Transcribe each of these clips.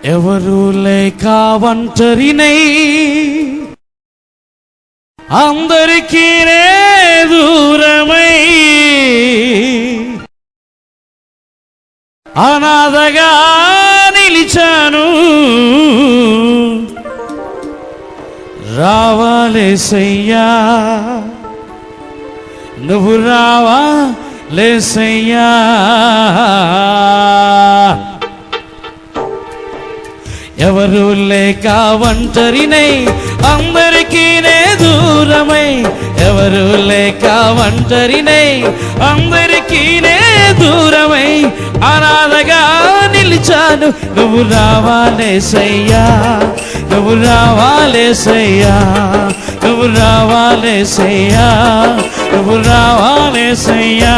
ఎవరు లేక ఒంటరినై అందరికీ దూరమై అనాథగా నిలిచాను. రావాలేసయ్యా, నువ్వు రావాలేసయ్యా. ఎవరు లేక ఒంటరినై అందరికీ దూరమై, ఎవరు లేక ఒంటరినై అందరికీ దూరమై అనాథగా నిలిచాను. నువ్వు రావాలేసయ్యా, నువ్వు రావాలేసయ్యా, నువ్వు రావాలేసయ్యా, నువ్వు రావాలేసయ్యా.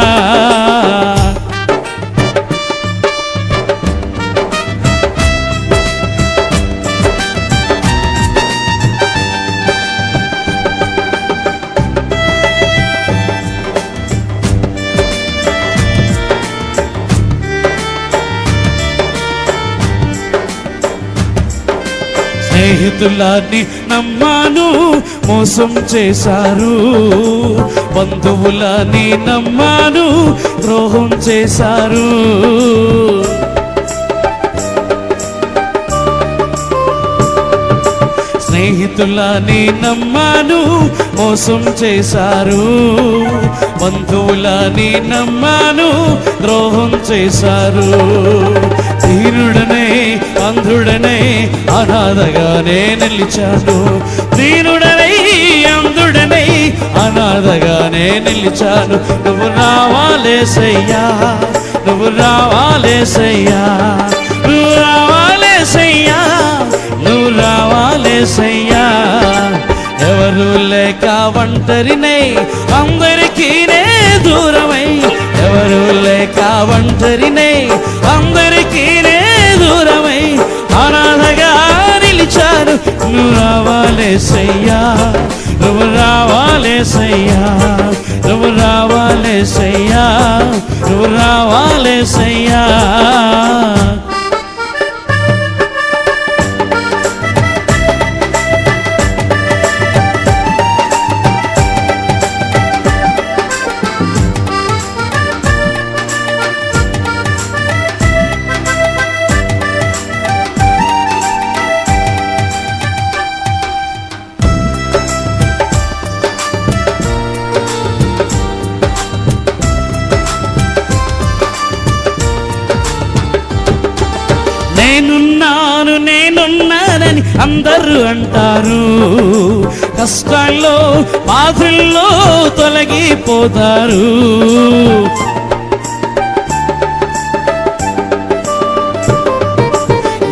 స్నేహితులని నమ్మాను, మోసం చేశారు. బంధువులని నమ్మాను, ద్రోహం చేశారు. స్నేహితులని నమ్మాను, మోసం చేశారు. బంధువులని నమ్మాను, ద్రోహం చేశారు. దీనుడనే అంధుడనే అనాథగానే నిలిచాను. దీనుడనై అంధుడనై అనాథగానే నిలిచాను. నువ్వు రావాలేసయ్యా, నువ్వు రావాలేసయ్యా, నువ్వు రావాలేసయ్యా, నువ్వు రావాలేసయ్యా. ఎవరు లేక ఒంటరినై అందరికీ దూరమై, ఎవరు లేక ఒంటరినై అందరికీ దూరమై అనాథగా నిలిచాను. నువ్వు రావాలేసయ్యా, నువ్వు రావాలేసయ్యా, నువ్వు రావాలేసయ్యా, నువ్వు రావాలేసయ్యా. నేనున్నాను నేనున్నానని అందరూ అంటారు. కష్టాల్లో బాధల్లో తొలగిపోతారు.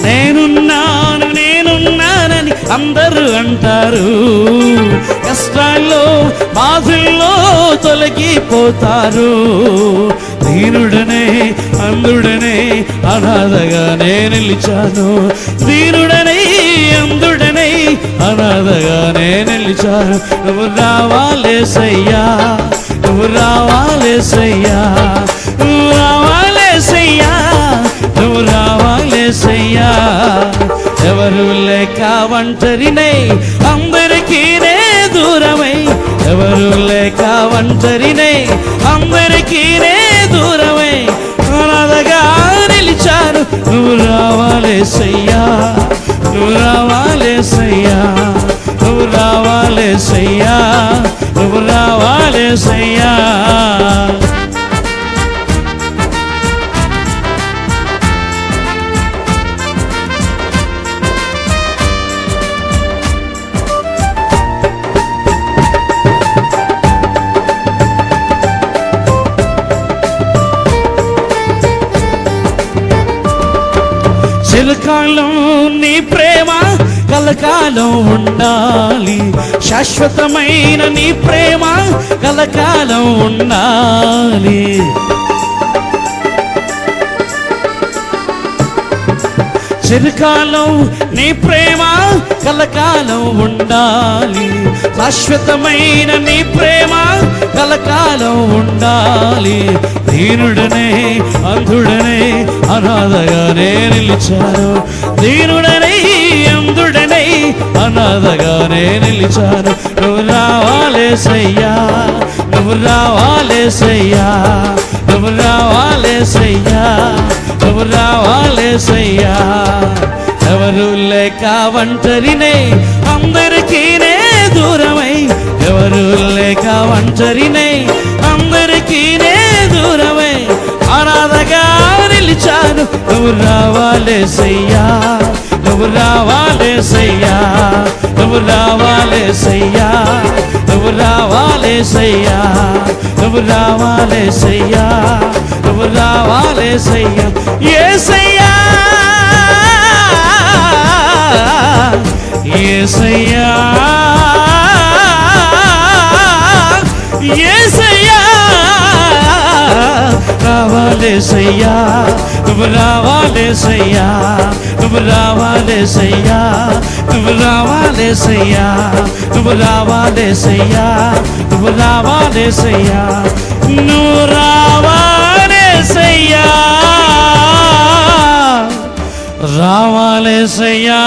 నేనున్నాను నేనున్నానని అందరూ అంటారు. కష్టాల్లో బాధల్లో తొలగిపోతారు. దీనుడనే అందుడనే అనాథగానే నిలిచాను. దీనుడనై అందుడనై అనాథగానే నిలిచాను. నువ్వు రావాలేసయ్యా, నువ్వు రావాలేసయ్యా, నువ్వు రావాలేసయ్యా, నువ్వు రావాలేసయ్యా. ఎవరు లేక ఒంటరినై అందరికీ దూరమై, ఎవరు లేక ఒంటరినై అందరికీ దూరమై అనాథగా నిలిచాను. నువ్వు రావాలేసయ్యా, నువ్వు రావాలేసయ్యా, నువ్వు రావాలేసయ్యా, నువ్వు రావాలేసయ్యా. చిరకాలం నీ ప్రేమ కలకాలం ఉండాలి. శాశ్వతమైన నీ ప్రేమ కలకాలం ఉండాలి. చిరకాలం నీ ప్రేమ కలకాలం ఉండాలి. శాశ్వతమైన నీ ప్రేమ కలకాలం ఉండాలి. దీనుడనే అంధుడనే అనాథగానే నిలిచాను, దీనుడనే అంధుడనే అనాథగానే నిలిచాను. నువ్వు రావాలేసయ్యా, నువ్వు రావాలేసయ్యా, నువ్వు రావాలేసయ్యా, నువ్వు రావాలేసయ్యా. ఎవరు లేక ఒంటరినే అందరికీ నే దూరమై, ఎవరు లేక ఒంటరినే అందరికీ నే దూరమై అనాథగా నిలిచాను. నువ్వు రావాలేసయ్యా, నువ్వు రావాలేసయ్యా, నువ్వు రావాలేసయ్యా, నువ్వు రావాలేసయ్యా, నువ్వు రావాలేసయ్యా, నువ్వు రావాలేసయ్యా. యేసయ్యా యేసయ్యా యేసయ్యా రావాలేసయ్యా, నువ్వు రావాలేసయ్యా, నువ్వు రావాలేసయ్యా, నువ్వు రావాలేసయ్యా, నువ్వు రావాలేసయ్యా, నువ్వు రావాలేసయ్యా, నువ్వు రావాలేసయ్యా, రావాలేసయ్యా.